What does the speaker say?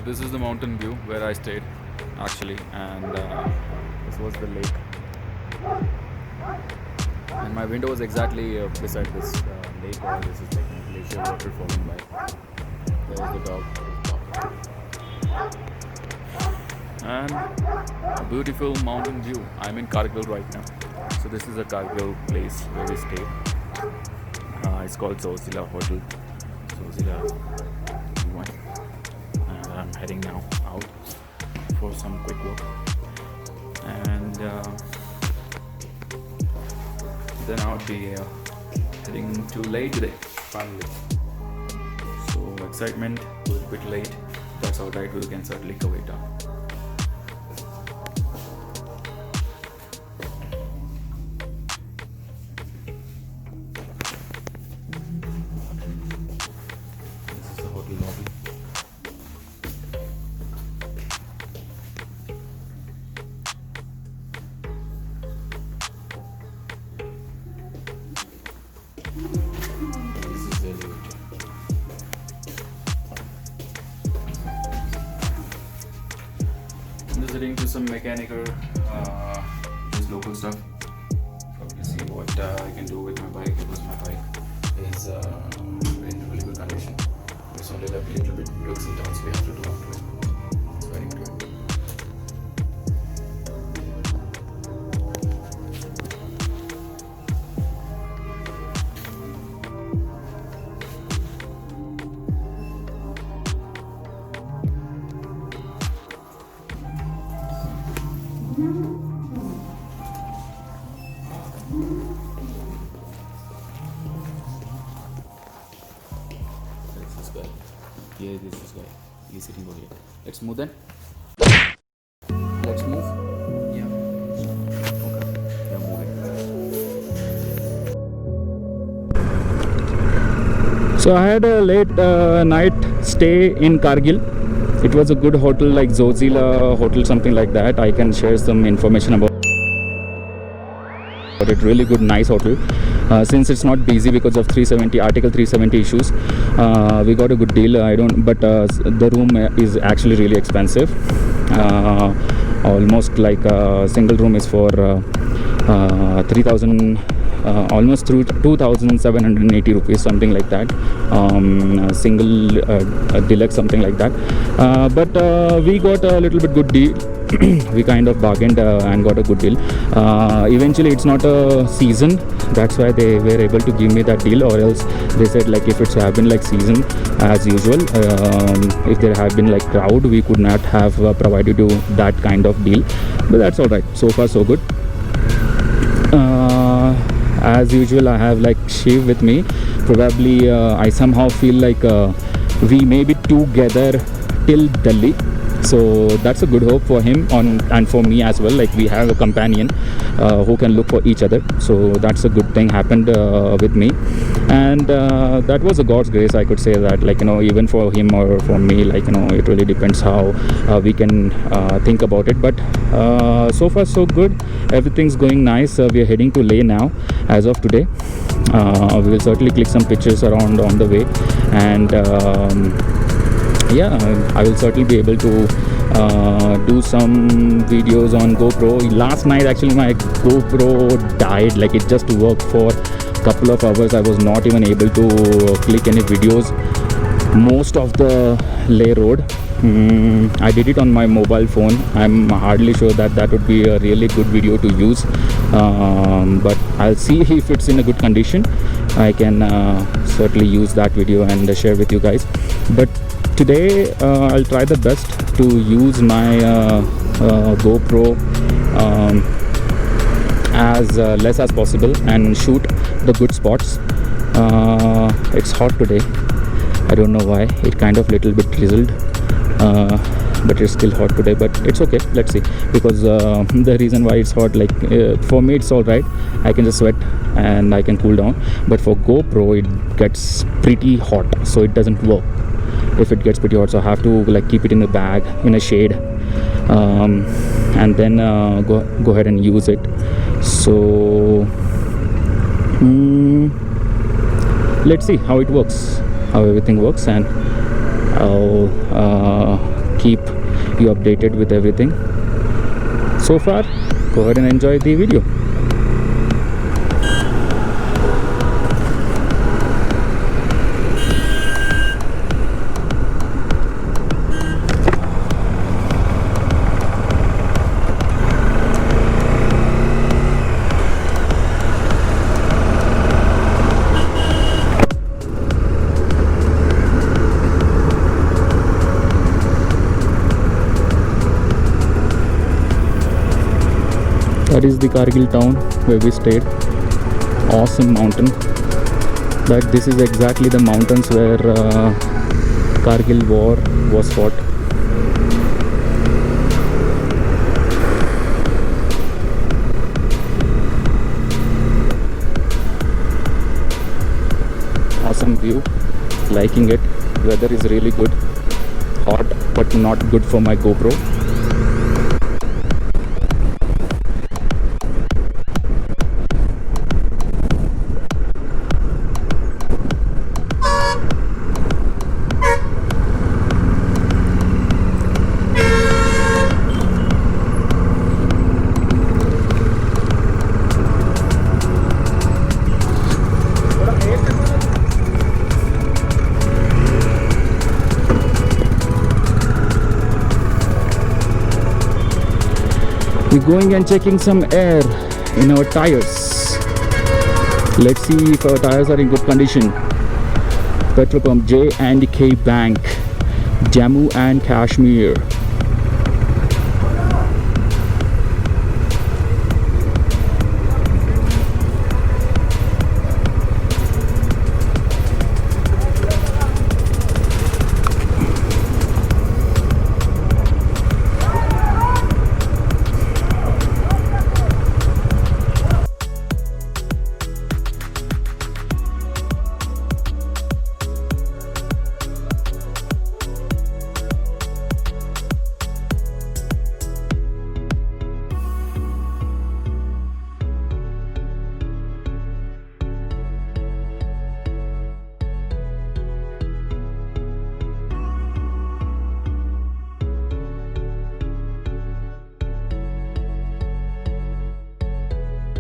this is the mountain view where I stayed actually, and this was the lake. And my window was exactly beside this lake, or this is like a glacier water flowing by. There's the dog. And a beautiful mountain view. I'm in Kargil right now. So this is a Kargil place where we stay. It's called Zozila Hotel. Zozila 1. And I'm heading now out for some quick walk. And then I'll be heading to Leh today, finally. So excitement, a little bit late. That's alright, we can certainly cover it up. This is the hotel lobby. This is the elevator. I'm visiting to some mechanical, just local stuff. Probably see what I can do with my bike, because my bike is in really good condition. There's only like a little bit breaks and downs we have to do after it. It's very good. This guy. Yeah, this is guy. He's sitting over here. Let's move then. Let's move. Yeah. Okay. Yeah, moving. So I had a late night stay in Kargil. It was a good hotel like Zozila Hotel, something like that. I can share some information about it. Really good, nice hotel. Since it's not busy because of 370 Article 370 issues, we got a good deal. But the room is actually really expensive. Almost like a single room is for 3,000. Almost through 2,780 rupees, something like that. Single deluxe, something like that. But we got a little bit good deal. We kind of bargained and got a good deal. Eventually, it's not a season. That's why they were able to give me that deal. Or else they said like if it's have been like season as usual, if there have been like crowd, we could not have provided you that kind of deal. But that's all right. So far, so good. As usual, I have like Shiv with me. Probably I somehow feel like we may be together till Delhi. So that's a good hope for him and for me as well. Like we have a companion who can look for each other. So that's a good thing happened with me. And that was a God's grace, I could say that. Like, even for him or for me, like, it really depends how we can think about it. But so far so good. Everything's going nice. We are heading to Leh now as of today. We will certainly click some pictures around on the way. And yeah, I will certainly be able to do some videos on GoPro. Last night actually my GoPro died. Like it just worked for a couple of hours. I was not even able to click any videos. Most of the Leh road, I did it on my mobile phone. I'm hardly sure that would be a really good video to use, but I'll see if it's in a good condition. I can certainly use that video and share with you guys. But today I'll try the best to use my GoPro as less as possible and shoot the good spots. It's hot today. I don't know why. It kind of little bit drizzled, but it's still hot today. But it's okay. Let's see. Because the reason why it's hot, like for me it's all right. I can just sweat and I can cool down. But for GoPro it gets pretty hot, so it doesn't work if it gets pretty hot. So I have to like keep it in a bag in a shade, and then go ahead and use it. So let's see how it works, how everything works, and I'll keep you updated with everything. So far, go ahead and enjoy the video. That is the Kargil town where we stayed. Awesome mountain. But this is exactly the mountains where Kargil war was fought. Awesome view. Liking it. Weather is really good. Hot but not good for my GoPro. We're going and checking some air in our tires. Let's see if our tires are in good condition. Petrol pump J&K Bank, Jammu and Kashmir.